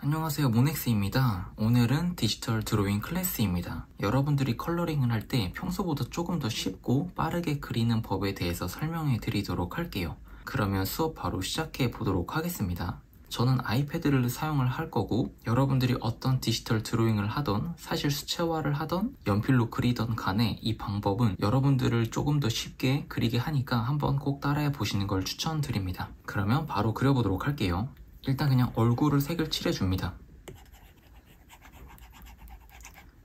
안녕하세요, 모넥스입니다. 오늘은 디지털 드로잉 클래스입니다. 여러분들이 컬러링을 할 때 평소보다 조금 더 쉽고 빠르게 그리는 법에 대해서 설명해 드리도록 할게요. 그러면 수업 바로 시작해 보도록 하겠습니다. 저는 아이패드를 사용을 할 거고, 여러분들이 어떤 디지털 드로잉을 하던 사실 수채화를 하던 연필로 그리던 간에 이 방법은 여러분들을 조금 더 쉽게 그리게 하니까 한번 꼭 따라해 보시는 걸 추천드립니다. 그러면 바로 그려보도록 할게요. 일단 그냥 얼굴을 색을 칠해줍니다.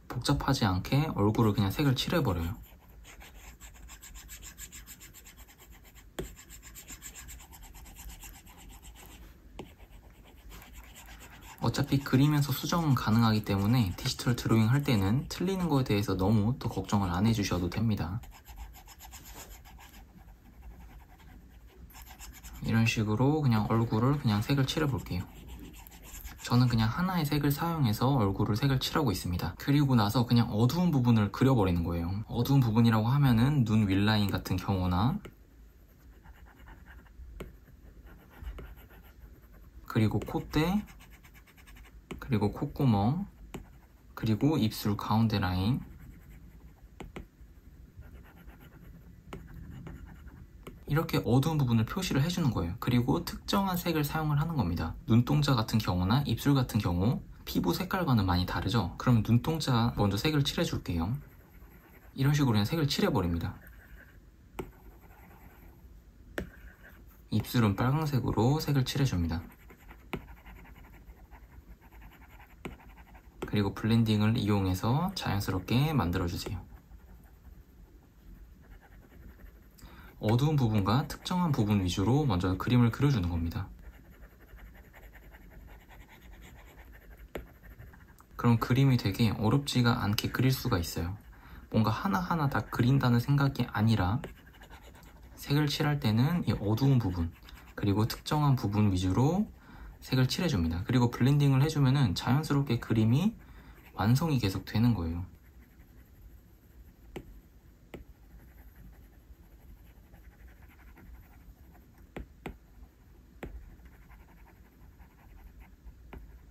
복잡하지 않게 얼굴을 그냥 색을 칠해버려요. 어차피 그리면서 수정은 가능하기 때문에 디지털 드로잉 할 때는 틀리는 거에 대해서 너무 또 걱정을 안 해주셔도 됩니다. 이런 식으로 그냥 얼굴을 그냥 색을 칠해볼게요. 저는 그냥 하나의 색을 사용해서 얼굴을 색을 칠하고 있습니다. 그리고 나서 그냥 어두운 부분을 그려버리는 거예요. 어두운 부분이라고 하면은 눈 윗라인 같은 경우나, 그리고 콧대, 그리고 콧구멍, 그리고 입술 가운데 라인, 이렇게 어두운 부분을 표시를 해주는 거예요. 그리고 특정한 색을 사용을 하는 겁니다. 눈동자 같은 경우나 입술 같은 경우 피부 색깔과는 많이 다르죠? 그럼 눈동자 먼저 색을 칠해줄게요. 이런 식으로 그냥 색을 칠해버립니다. 입술은 빨강색으로 색을 칠해줍니다. 그리고 블렌딩을 이용해서 자연스럽게 만들어주세요. 어두운 부분과 특정한 부분 위주로 먼저 그림을 그려주는 겁니다. 그럼 그림이 되게 어렵지가 않게 그릴 수가 있어요. 뭔가 하나하나 다 그린다는 생각이 아니라 색을 칠할 때는 이 어두운 부분, 그리고 특정한 부분 위주로 색을 칠해줍니다. 그리고 블렌딩을 해주면은 자연스럽게 그림이 완성이 계속 되는 거예요.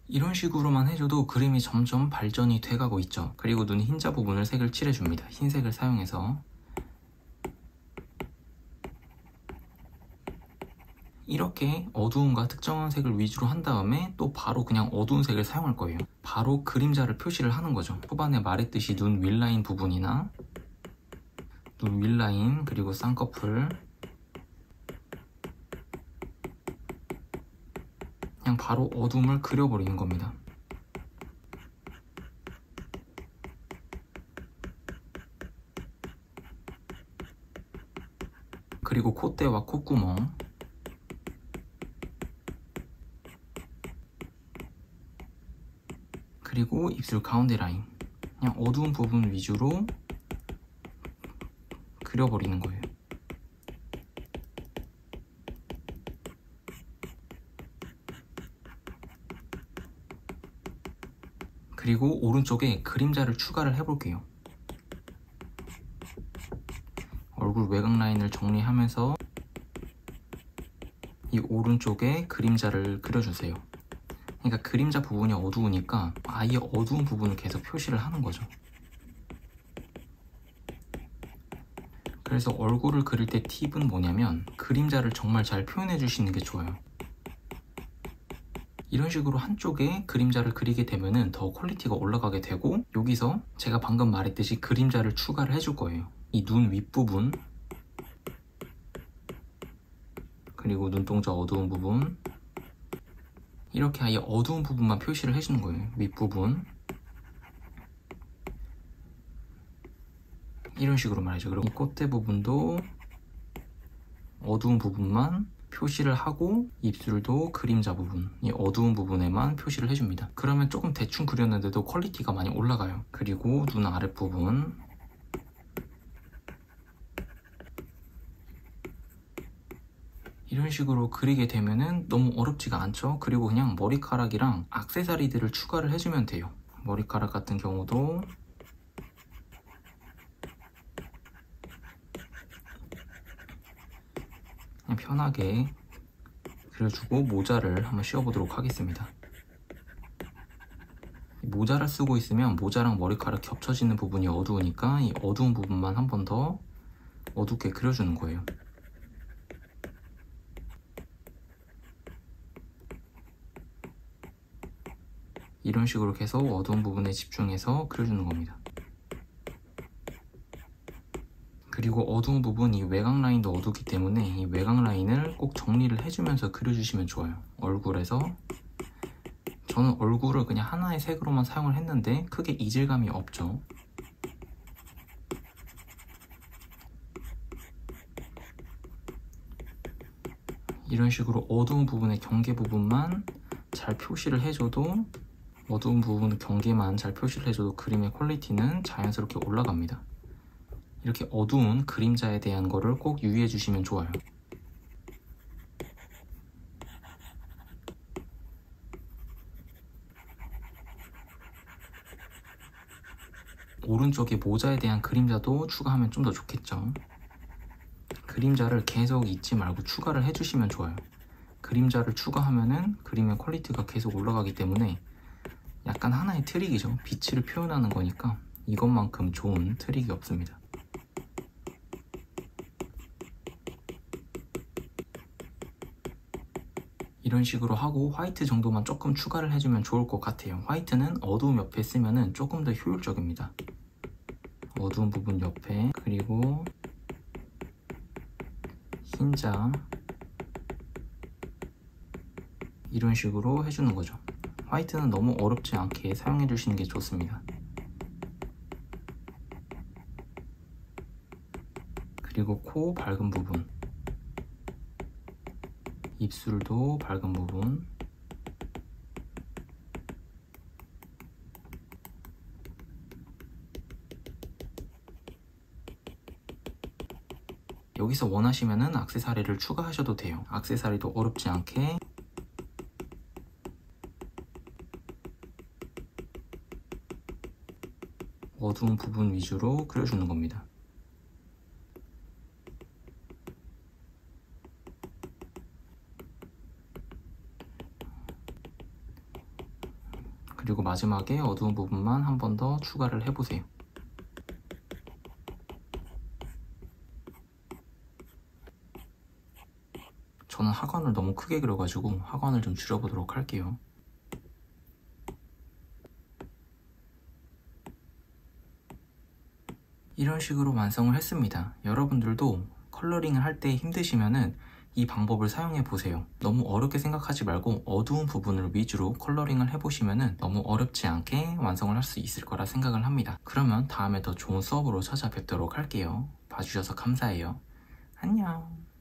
이런 식으로만 해줘도 그림이 점점 발전이 돼가고 있죠. 그리고 눈 흰자 부분을 색을 칠해줍니다. 흰색을 사용해서. 이렇게 어두움과 특정한 색을 위주로 한 다음에 또 바로 그냥 어두운 색을 사용할 거예요. 바로 그림자를 표시를 하는 거죠. 초반에 말했듯이 눈 윗라인 부분이나 눈 윗라인, 그리고 쌍꺼풀, 그냥 바로 어둠을 그려버리는 겁니다. 그리고 콧대와 콧구멍, 그리고 입술 가운데 라인, 그냥 어두운 부분 위주로 그려버리는 거예요. 그리고 오른쪽에 그림자를 추가를 해볼게요. 얼굴 외곽 라인을 정리하면서 이 오른쪽에 그림자를 그려주세요. 그러니까 그림자 부분이 어두우니까 아예 어두운 부분을 계속 표시를 하는 거죠. 그래서 얼굴을 그릴 때 팁은 뭐냐면 그림자를 정말 잘 표현해 주시는 게 좋아요. 이런 식으로 한쪽에 그림자를 그리게 되면은 더 퀄리티가 올라가게 되고, 여기서 제가 방금 말했듯이 그림자를 추가를 해줄 거예요. 이 눈 윗부분, 그리고 눈동자 어두운 부분, 이렇게 아예 어두운 부분만 표시를 해주는 거예요. 윗부분, 이런 식으로 말이죠. 그리고 이 콧대 부분도 어두운 부분만 표시를 하고, 입술도 그림자 부분, 이 어두운 부분에만 표시를 해줍니다. 그러면 조금 대충 그렸는데도 퀄리티가 많이 올라가요. 그리고 눈 아랫부분, 이런 식으로 그리게 되면은 너무 어렵지가 않죠. 그리고 그냥 머리카락이랑 액세서리들을 추가를 해주면 돼요. 머리카락 같은 경우도 그냥 편하게 그려주고 모자를 한번 씌워보도록 하겠습니다. 모자를 쓰고 있으면 모자랑 머리카락 겹쳐지는 부분이 어두우니까 이 어두운 부분만 한 번 더 어둡게 그려주는 거예요. 이런 식으로 계속 어두운 부분에 집중해서 그려주는 겁니다. 그리고 어두운 부분, 이 외곽 라인도 어둡기 때문에 이 외곽 라인을 꼭 정리를 해주면서 그려주시면 좋아요. 얼굴에서 저는 얼굴을 그냥 하나의 색으로만 사용을 했는데 크게 이질감이 없죠. 이런 식으로 어두운 부분의 경계 부분만 잘 표시를 해줘도 어두운 부분 경계만 잘 표시를 해줘도 그림의 퀄리티는 자연스럽게 올라갑니다. 이렇게 어두운 그림자에 대한 거를 꼭 유의해 주시면 좋아요. 오른쪽에 모자에 대한 그림자도 추가하면 좀 더 좋겠죠. 그림자를 계속 잊지 말고 추가를 해주시면 좋아요. 그림자를 추가하면은 그림의 퀄리티가 계속 올라가기 때문에 약간 하나의 트릭이죠. 빛을 표현하는 거니까 이것만큼 좋은 트릭이 없습니다. 이런 식으로 하고 화이트 정도만 조금 추가를 해주면 좋을 것 같아요. 화이트는 어두운 옆에 쓰면은 조금 더 효율적입니다. 어두운 부분 옆에, 그리고 흰자, 이런 식으로 해주는 거죠. 화이트는 너무 어렵지 않게 사용해 주시는 게 좋습니다. 그리고 코 밝은 부분, 입술도 밝은 부분, 여기서 원하시면은 액세서리를 추가하셔도 돼요. 액세서리도 어렵지 않게 어두운 부분 위주로 그려주는 겁니다. 그리고 마지막에 어두운 부분만 한 번 더 추가를 해보세요. 저는 하관을 너무 크게 그려가지고 하관을 좀 줄여보도록 할게요. 이런 식으로 완성을 했습니다. 여러분들도 컬러링을 할 때 힘드시면은 이 방법을 사용해 보세요. 너무 어렵게 생각하지 말고 어두운 부분을 위주로 컬러링을 해보시면은 너무 어렵지 않게 완성을 할 수 있을 거라 생각을 합니다. 그러면 다음에 더 좋은 수업으로 찾아뵙도록 할게요. 봐주셔서 감사해요. 안녕.